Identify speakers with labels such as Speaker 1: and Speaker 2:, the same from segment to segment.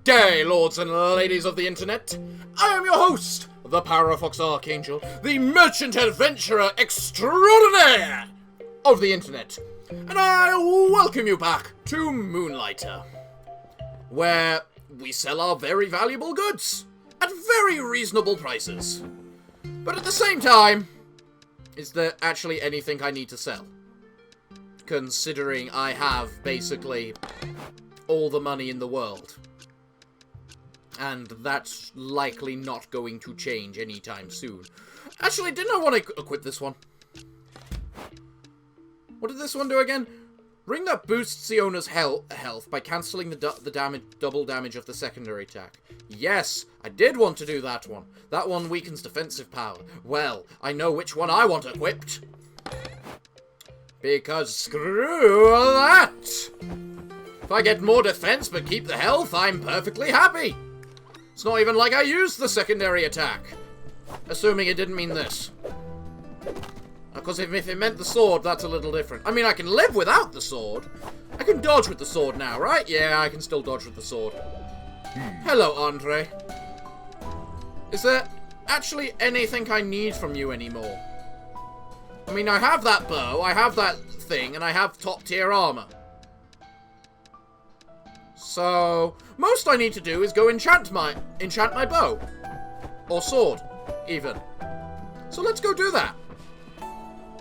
Speaker 1: day, lords and ladies of the internet. I am your host, the Parafox Archangel, the merchant adventurer extraordinaire of the internet. And I welcome you back to Moonlighter, where we sell our very valuable goods at very reasonable prices. But at the same time, is there actually anything I need to sell? Considering I have basically all the money in the world. And that's likely not going to change anytime soon. Actually, didn't I want to equip this one? What did this one do again? Ring that boosts the owner's health by cancelling the double damage of the secondary attack. Yes, I did want to do that one. That one weakens defensive power. Well, I know which one I want equipped. Because screw that! If I get more defense but keep the health, I'm perfectly happy. It's not even like I used the secondary attack. Assuming it didn't mean this. Because if it meant the sword, that's a little different. I mean, I can live without the sword. I can dodge with the sword now, right? Yeah, I can still dodge with the sword. Hello, Andre. Is there actually anything I need from you anymore? I mean, I have that bow, I have that thing, and I have top-tier armor. So, most I need to do is go enchant my bow. Or sword, even. So let's go do that.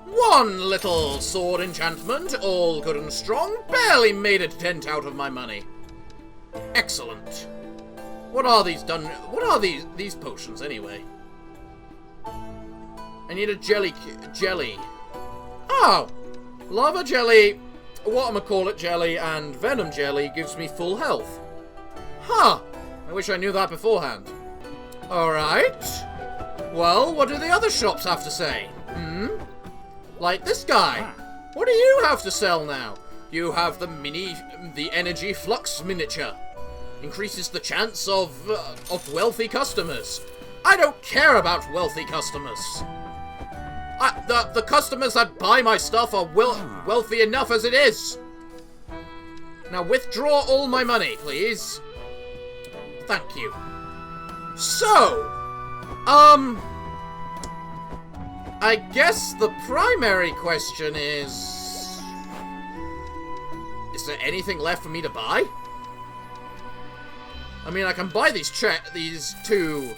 Speaker 1: One little sword enchantment, all good and strong, barely made a dent out of my money. Excellent. What are these potions anyway? I need a jelly. Oh! Lava jelly, whatchamacallit jelly, and venom jelly gives me full health. Huh! I wish I knew that beforehand. Alright. Well, what do the other shops have to say? Like this guy. What do you have to sell now? You have the energy flux miniature. Increases the chance of wealthy customers. I don't care about wealthy customers. The customers that buy my stuff are wealthy enough as it is. Now withdraw all my money, please. Thank you. So, I guess the primary question is there anything left for me to buy? I mean, I can buy these two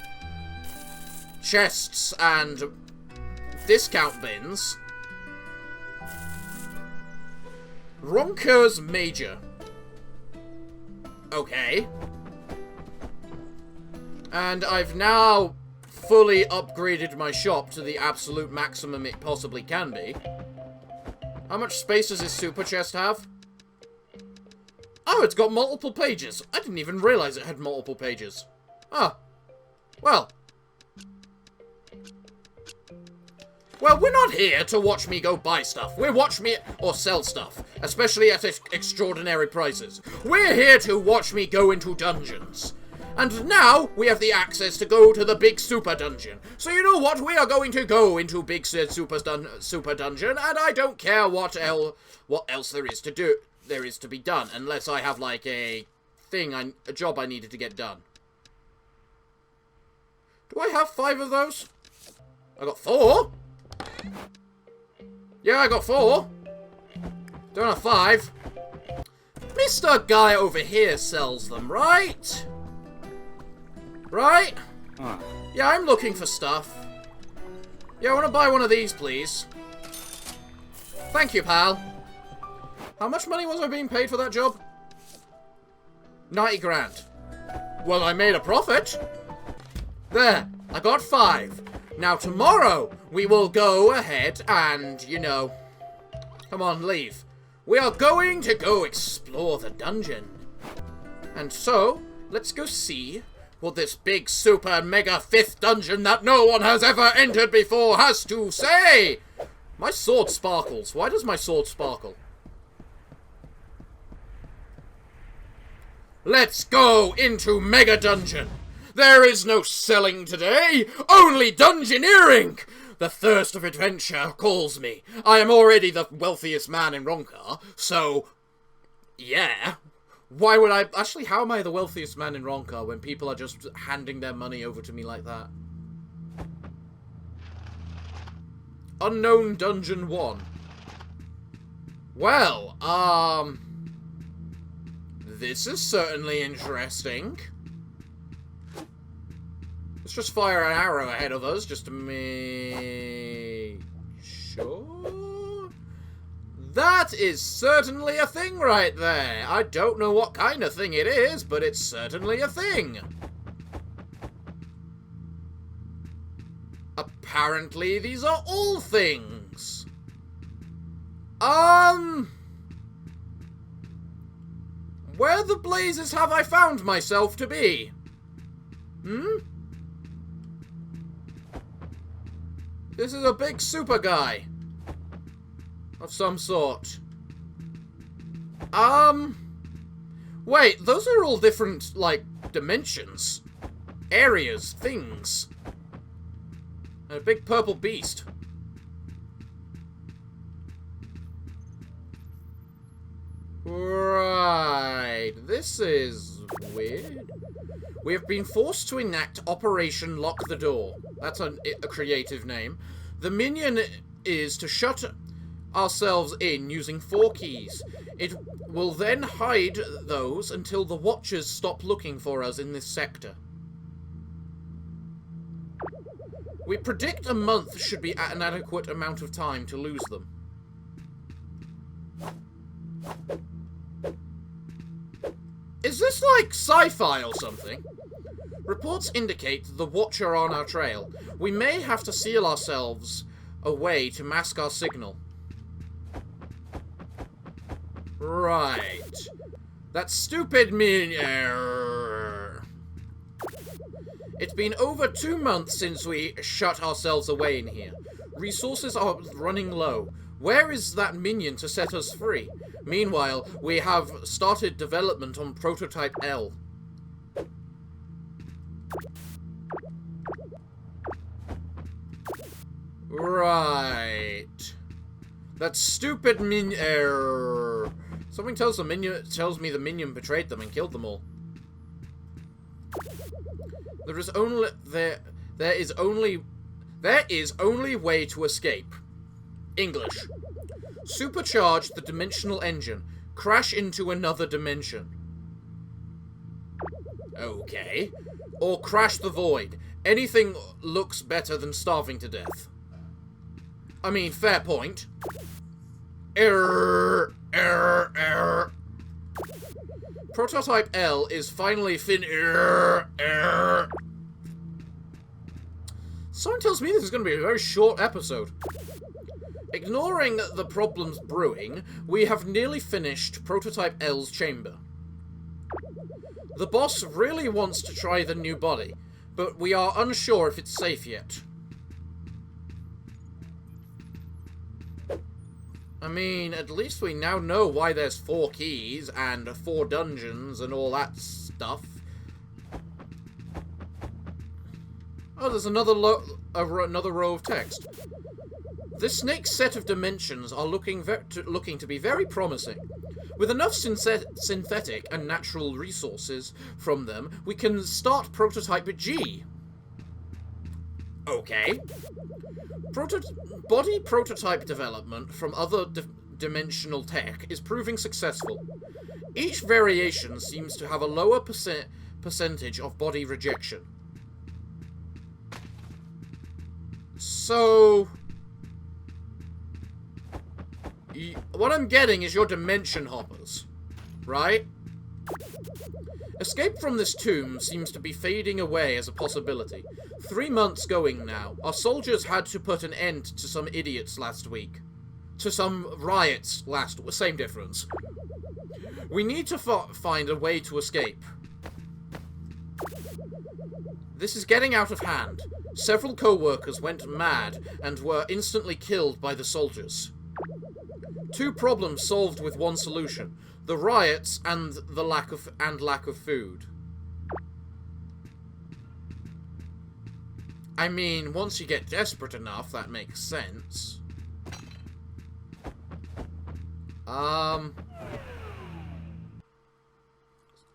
Speaker 1: chests and discount bins. Ronker's Major. Okay. And I've now fully upgraded my shop to the absolute maximum it possibly can be. How much space does this super chest have? Oh, it's got multiple pages. I didn't even realize it had multiple pages. Ah. Well, we're not here to watch me go buy stuff. We're watch me or sell stuff, especially at extraordinary prices. We're here to watch me go into dungeons. And now we have the access to go to the big super dungeon. So you know what? We are going to go into big super dungeon, and I don't care what else there is to do. There is to be done, unless I have like a job I needed to get done. Do I have 5 of those? I got 4. Yeah, I got 4. Don't have 5. Mr. Guy over here sells them, right? Right? Yeah, I'm looking for stuff. Yeah, I want to buy one of these, please. Thank you, pal. How much money was I being paid for that job? 90 grand. Well, I made a profit. There, I got 5. Now tomorrow, we will go ahead and, you know... Come on, leave. We are going to go explore the dungeon. And so, let's go see what this big super mega 5th dungeon that no one has ever entered before has to say. My sword sparkles. Why does my sword sparkle? Let's go into Mega Dungeon. There is no selling today, only dungeoneering. The thirst of adventure calls me. I am already the wealthiest man in Roncar, so yeah, Why would I... Actually, how am I the wealthiest man in Ronka when people are just handing their money over to me like that? Unknown Dungeon 1. Well, this is certainly interesting. Let's just fire an arrow ahead of us just to make sure. That is certainly a thing right there. I don't know what kind of thing it is, but it's certainly a thing. Apparently, these are all things. Where the blazes have I found myself to be? This is a big super guy. Of some sort. Wait, those are all different, like, dimensions. Areas, things. And a big purple beast. Right. This is weird. We have been forced to enact Operation Lock the Door. That's a creative name. The minion is to shut ourselves in using 4 keys. It will then hide those until the Watchers stop looking for us in this sector. We predict a month should be an adequate amount of time to lose them. Is this like sci-fi or something? Reports indicate that the Watcher are on our trail. We may have to seal ourselves away to mask our signal. Right. That stupid It's been over 2 months since we shut ourselves away in here. Resources are running low. Where is that minion to set us free? Meanwhile, we have started development on Prototype L. Right. That stupid minion. Something tells me the minion betrayed them and killed them all. There is only way to escape. English. Supercharge the dimensional engine. Crash into another dimension. Okay. Or crash the void. Anything looks better than starving to death. I mean, fair point. Error. Prototype L is finally Someone tells me this is going to be a very short episode. Ignoring the problems brewing, we have nearly finished Prototype L's chamber. The boss really wants to try the new body, but we are unsure if it's safe yet. I mean, at least we now know why there's 4 keys and 4 dungeons and all that stuff. Oh, there's another row of text. This snake's set of dimensions are looking to be very promising. With enough synthetic and natural resources from them, we can start Prototype G. Okay. Body prototype development from other dimensional tech is proving successful. Each variation seems to have a lower percentage of body rejection. So, what I'm getting is your dimension hoppers, right? Escape from this tomb seems to be fading away as a possibility. 3 months going now. Our soldiers had to put an end to some idiots last week. To some riots last week. Same difference. We need to find a way to escape. This is getting out of hand. Several co-workers went mad and were instantly killed by the soldiers. 2 problems solved with 1 solution. The riots and the lack of food. I mean, once you get desperate enough, that makes sense.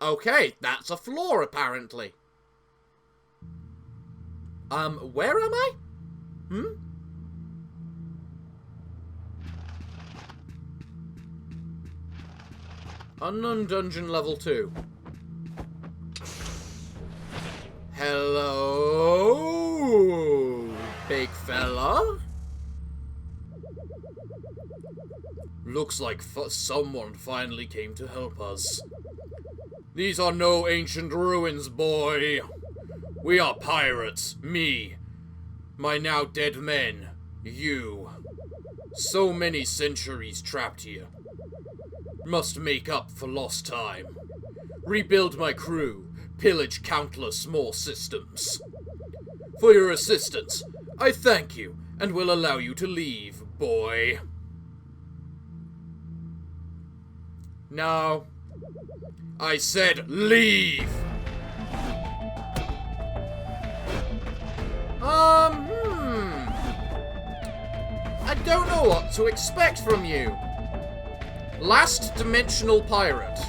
Speaker 1: Okay, that's a floor, apparently. Where am I? Unknown dungeon level 2. Hello, big fella? Looks like someone finally came to help us. These are no ancient ruins, boy. We are pirates. Me. My now dead men. You. So many centuries trapped here. Must make up for lost time. Rebuild my crew. Pillage countless more systems. For your assistance, I thank you and will allow you to leave, boy. No. I said leave! I don't know what to expect from you. Last dimensional pirate.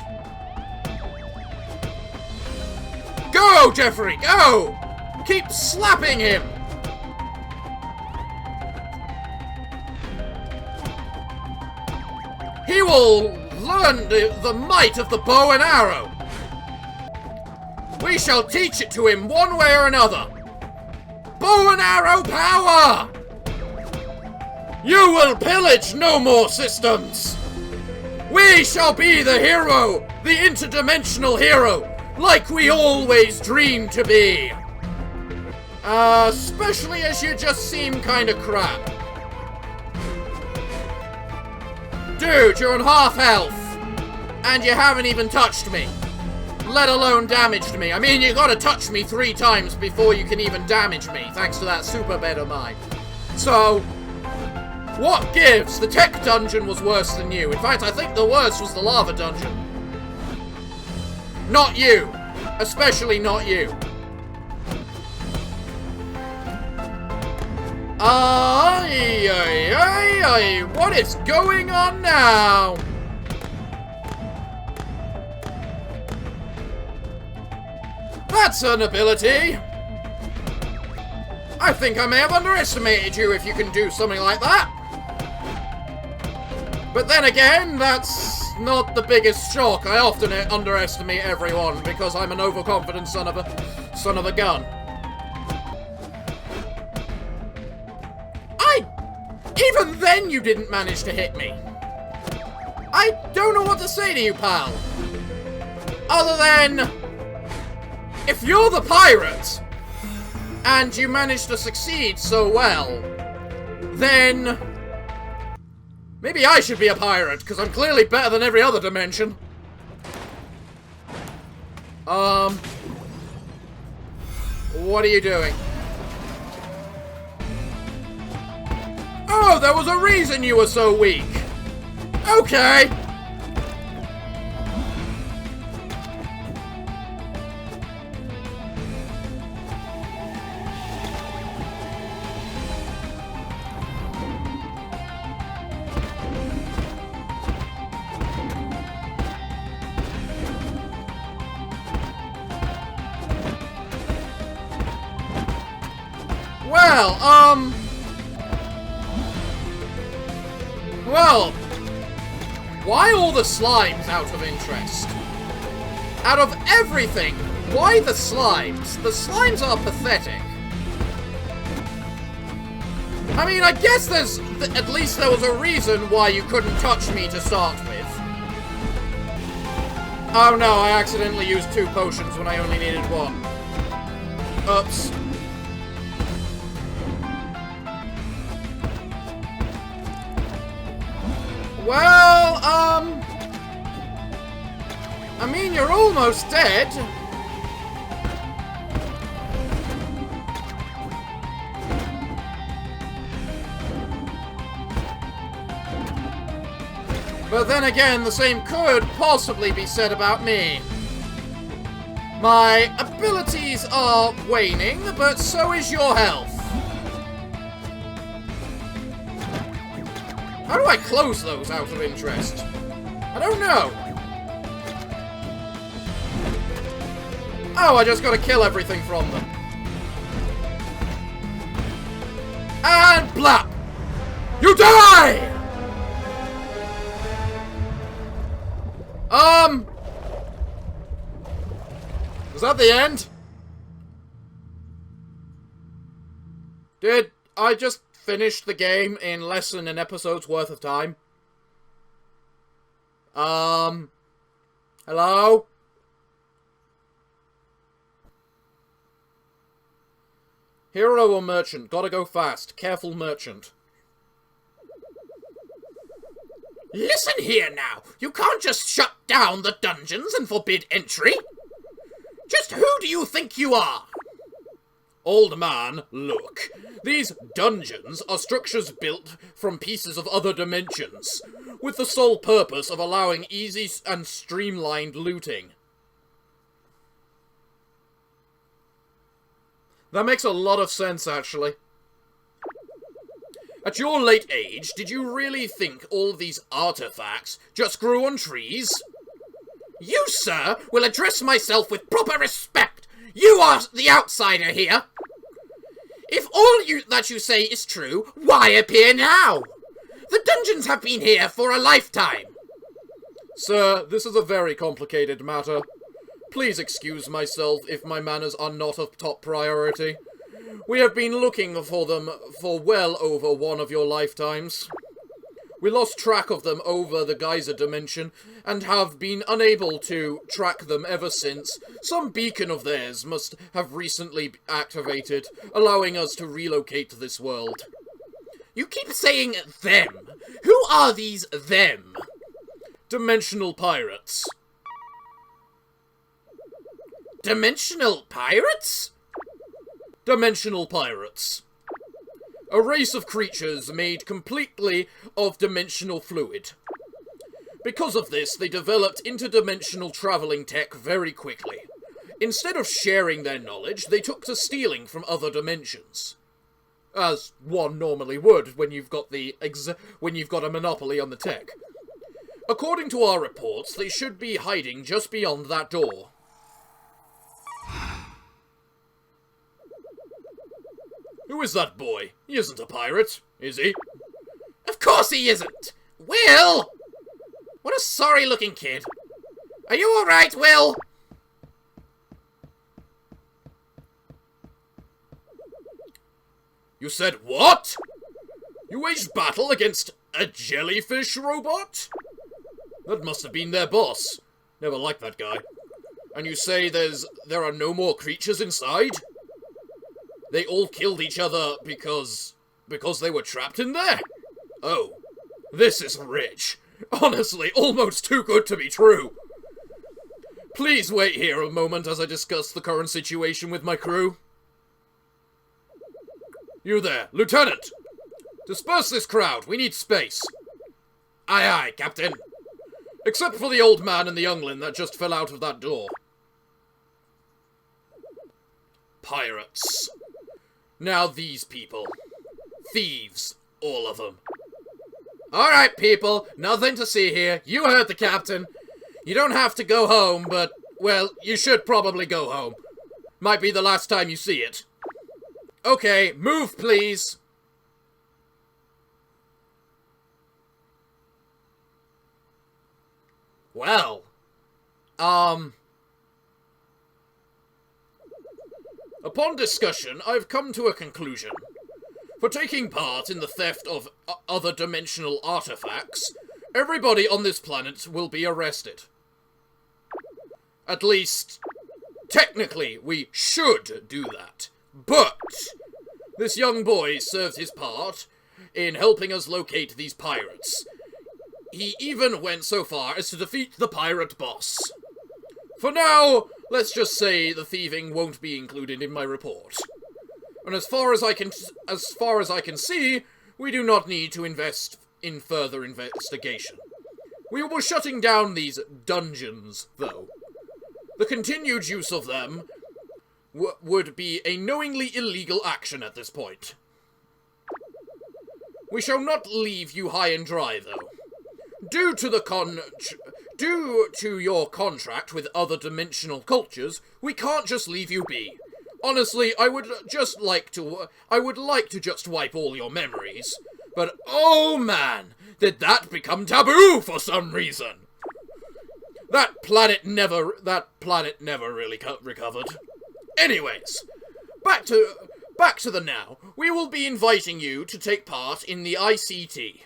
Speaker 1: Go, Jeffrey, go! Keep slapping him! He will learn the might of the bow and arrow. We shall teach it to him one way or another. Bow and arrow power! You will pillage no more systems. We shall be the hero, the interdimensional hero, like we always dreamed to be. Especially as you just seem kinda crap. Dude, you're on half health. And you haven't even touched me. Let alone damaged me. I mean, you gotta touch me 3 times before you can even damage me, thanks to that super bed of mine. So, what gives? The tech dungeon was worse than you. In fact, I think the worst was the lava dungeon. Not you. Especially not you. What is going on now? That's an ability. I think I may have underestimated you if you can do something like that. But then again, that's not the biggest shock. I often underestimate everyone because I'm an overconfident son of a gun. Even then you didn't manage to hit me. I don't know what to say to you, pal. Other than, if you're the pirate, and you managed to succeed so well, then maybe I should be a pirate, because I'm clearly better than every other dimension. What are you doing? Oh, there was a reason you were so weak. Okay. Well, why all the slimes out of interest? Out of everything, why the slimes? The slimes are pathetic. I mean, I guess at least there was a reason why you couldn't touch me to start with. Oh no, I accidentally used 2 potions when I only needed 1. Oops. Well, I mean, you're almost dead. But then again, the same could possibly be said about me. My abilities are waning, but so is your health. How do I close those out of interest? I don't know. Oh, I just gotta kill everything from them. And blap! You die! Was that the end? Did I just finish the game in less than an episode's worth of time? Hello? Hero or merchant? Gotta go fast. Careful, merchant.
Speaker 2: Listen here now. You can't just shut down the dungeons and forbid entry. Just who do you think you are?
Speaker 1: Old man, look. These dungeons are structures built from pieces of other dimensions, with the sole purpose of allowing easy and streamlined looting. That makes a lot of sense, actually. At your late age, did you really think all these artifacts just grew on trees?
Speaker 2: You, sir, will address myself with proper respect. You are the outsider here. If all that you say is true, why appear now? The dungeons have been here for a lifetime.
Speaker 1: Sir, this is a very complicated matter. Please excuse myself if my manners are not of top priority. We have been looking for them for well over one of your lifetimes. We lost track of them over the geyser dimension, and have been unable to track them ever since. Some beacon of theirs must have recently activated, allowing us to relocate to this world.
Speaker 2: You keep saying them. Who are these them?
Speaker 1: Dimensional pirates.
Speaker 2: Dimensional pirates?
Speaker 1: Dimensional pirates. A race of creatures made completely of dimensional fluid. Because of this, they developed interdimensional traveling tech very quickly. Instead of sharing their knowledge, they took to stealing from other dimensions. As one normally would when you've got a monopoly on the tech. According to our reports, they should be hiding just beyond that door. Who is that boy? He isn't a pirate, is he?
Speaker 2: Of course he isn't! Will! What a sorry-looking kid. Are you alright, Will?
Speaker 1: You said what? You waged battle against a jellyfish robot? That must have been their boss. Never liked that guy. And you say there are no more creatures inside? They all killed each other because they were trapped in there? Oh, this is rich. Honestly, almost too good to be true. Please wait here a moment as I discuss the current situation with my crew. You there, Lieutenant! Disperse this crowd, we need space.
Speaker 2: Aye aye, Captain.
Speaker 1: Except for the old man and the youngling that just fell out of that door. Pirates. Now these people. Thieves, all of them. Alright, people, nothing to see here. You heard the captain. You don't have to go home, but, well, you should probably go home. Might be the last time you see it. Okay, move, please. Well, upon discussion, I've come to a conclusion. For taking part in the theft of other dimensional artifacts, everybody on this planet will be arrested. At least, technically, we should do that. But this young boy served his part in helping us locate these pirates. He even went so far as to defeat the pirate boss. For now, let's just say the thieving won't be included in my report. And as far as I can see, we do not need to invest in further investigation. We will be shutting down these dungeons, though. The continued use of them would be a knowingly illegal action at this point. We shall not leave you high and dry, though. Due to Due to your contract with other dimensional cultures, we can't just leave you be. Honestly, I would like to just wipe all your memories. But oh man, did that become taboo for some reason. That planet never really recovered. Anyways, back to the now. We will be inviting you to take part in the ICT.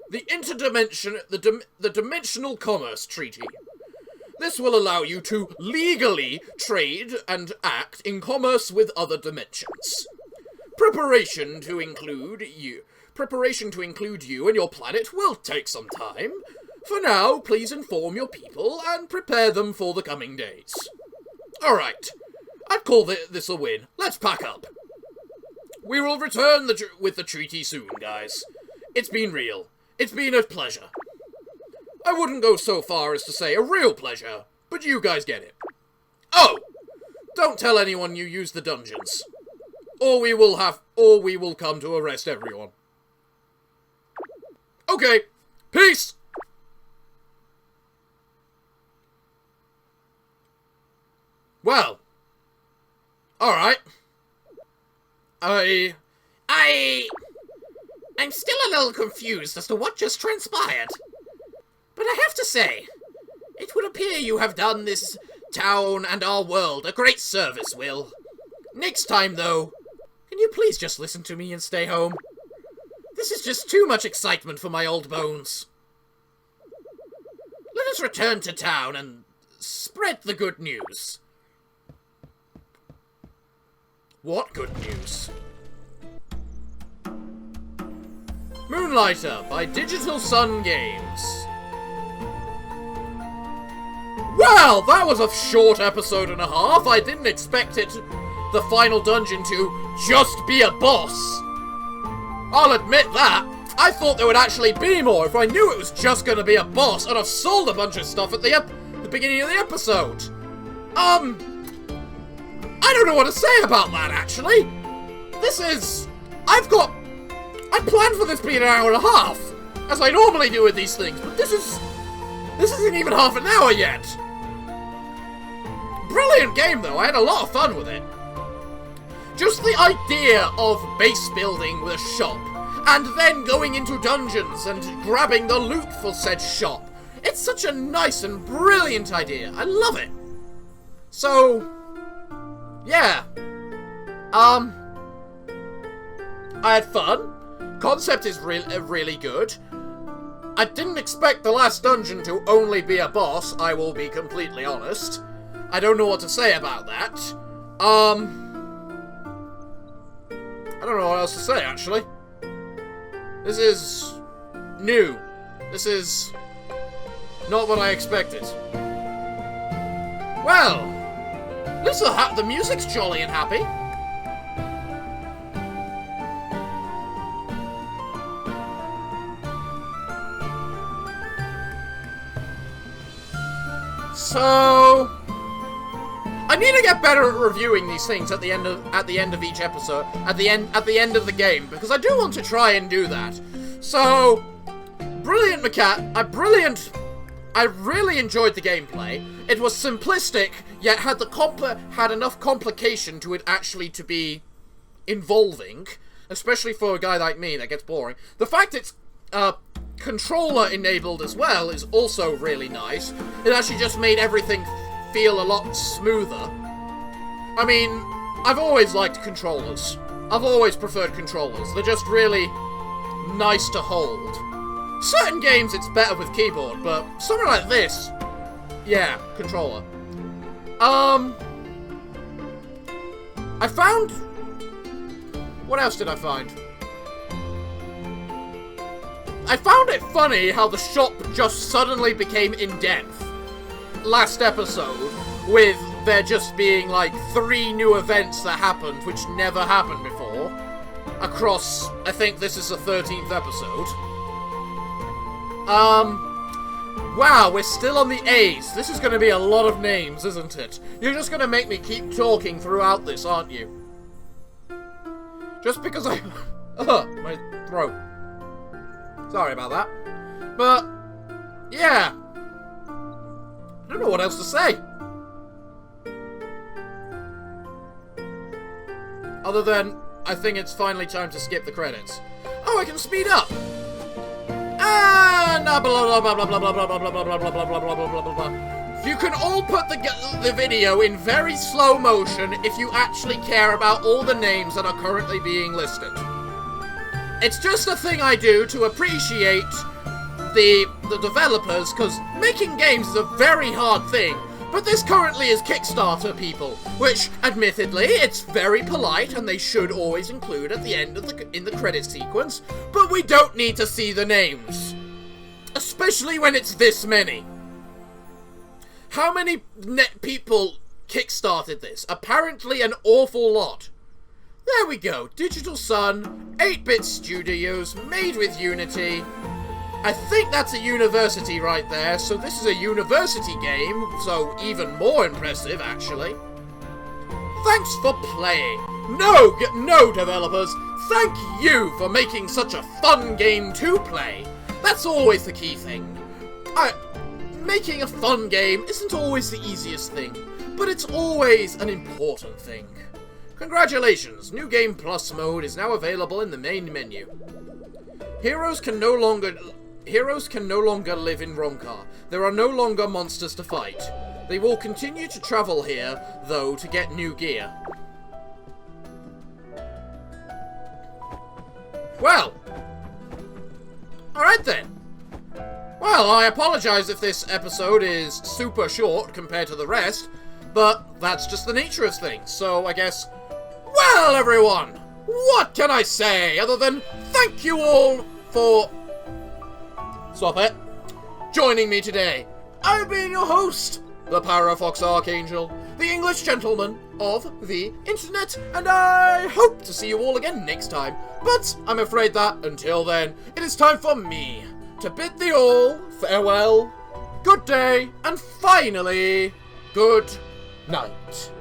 Speaker 1: The Dimensional Commerce Treaty. This will allow you to legally trade and act in commerce with other dimensions. Preparation to include you and your planet will take some time. For now, please inform your people and prepare them for the coming days. Alright, I'd call this a win. Let's pack up. We will return with the treaty soon, guys. It's been real. It's been a pleasure. I wouldn't go so far as to say a real pleasure, but you guys get it. Oh! Don't tell anyone you use the dungeons. Or we will come to arrest everyone. Okay, peace! Well, alright.
Speaker 2: I'm still a little confused as to what just transpired. But I have to say, it would appear you have done this town and our world a great service, Will. Next time, though, can you please just listen to me and stay home? This is just too much excitement for my old bones. Let us return to town and spread the good news.
Speaker 1: What good news? Moonlighter by Digital Sun Games. Well, that was a short episode and a half. I didn't expect the final dungeon to just be a boss. I'll admit that. I thought there would actually be more if I knew it was just going to be a boss and I've sold a bunch of stuff at the beginning of the episode. I don't know what to say about that, actually. I planned for this being an hour and a half, as I normally do with these things, but this isn't even half an hour yet. Brilliant game, though. I had a lot of fun with it. Just the idea of base building with a shop, and then going into dungeons and grabbing the loot for said shop. It's such a nice and brilliant idea. I love it. So, yeah. I had fun. Concept is really good. I didn't expect the last dungeon to only be a boss, I will be completely honest. I don't know what to say about that. I don't know what else to say, actually. This is new. This is not what I expected. Well, at least the music's jolly and happy. So, I need to get better at reviewing these things at the end of each episode, at the end of the game, because I do want to try and do that. So, brilliant I really enjoyed the gameplay. It was simplistic, yet had enough complication to it actually to be involving, especially for a guy like me that gets boring. The fact it's controller enabled as well is also really nice. It actually just made everything feel a lot smoother. I mean, I've always liked controllers. I've always preferred controllers. They're just really nice to hold. Certain games it's better with keyboard, but something like this, yeah, controller. I found... What else did I find? I found it funny how the shop just suddenly became in-depth last episode, with there just being like 3 new events that happened which never happened before across, I think this is the 13th episode. Wow, we're still on the A's. This is going to be a lot of names, isn't it? You're just going to make me keep talking throughout this, aren't you? Just because I... my throat. Sorry about that. But, yeah. don't know what else to say. Other than, I think it's finally time to skip the credits. Oh, I can speed up! And blah blah blah blah blah blah blah blah blah blah blah blah blah blah blah blah blah. You can all put the video in very slow motion if you actually care about all the names that are currently being listed. It's just a thing I do to appreciate the developers, because making games is a very hard thing. But this currently is Kickstarter, people, which, admittedly, it's very polite and they should always include at the end of in the credit sequence, but we don't need to see the names. Especially when it's this many. How many people kickstarted this? Apparently an awful lot. There we go. Digital Sun, 8-Bit Studios, made with Unity. I think that's a university right there, so this is a university game, so even more impressive, actually. Thanks for playing. No, developers, thank you for making such a fun game to play. That's always the key thing. Making a fun game isn't always the easiest thing, but it's always an important thing. Congratulations, New Game Plus mode is now available in the main menu. Heroes can no longer live in Ronkar. There are no longer monsters to fight. They will continue to travel here, though, to get new gear. Well. Alright then. Well, I apologize if this episode is super short compared to the rest, but that's just the nature of things, so I guess... Well, everyone! What can I say other than thank you all for... Stop it. Joining me today, I've been your host, the Parafox Archangel, the English gentleman of the internet, and I hope to see you all again next time. But I'm afraid that, until then, it is time for me to bid thee all farewell, good day, and finally, good night.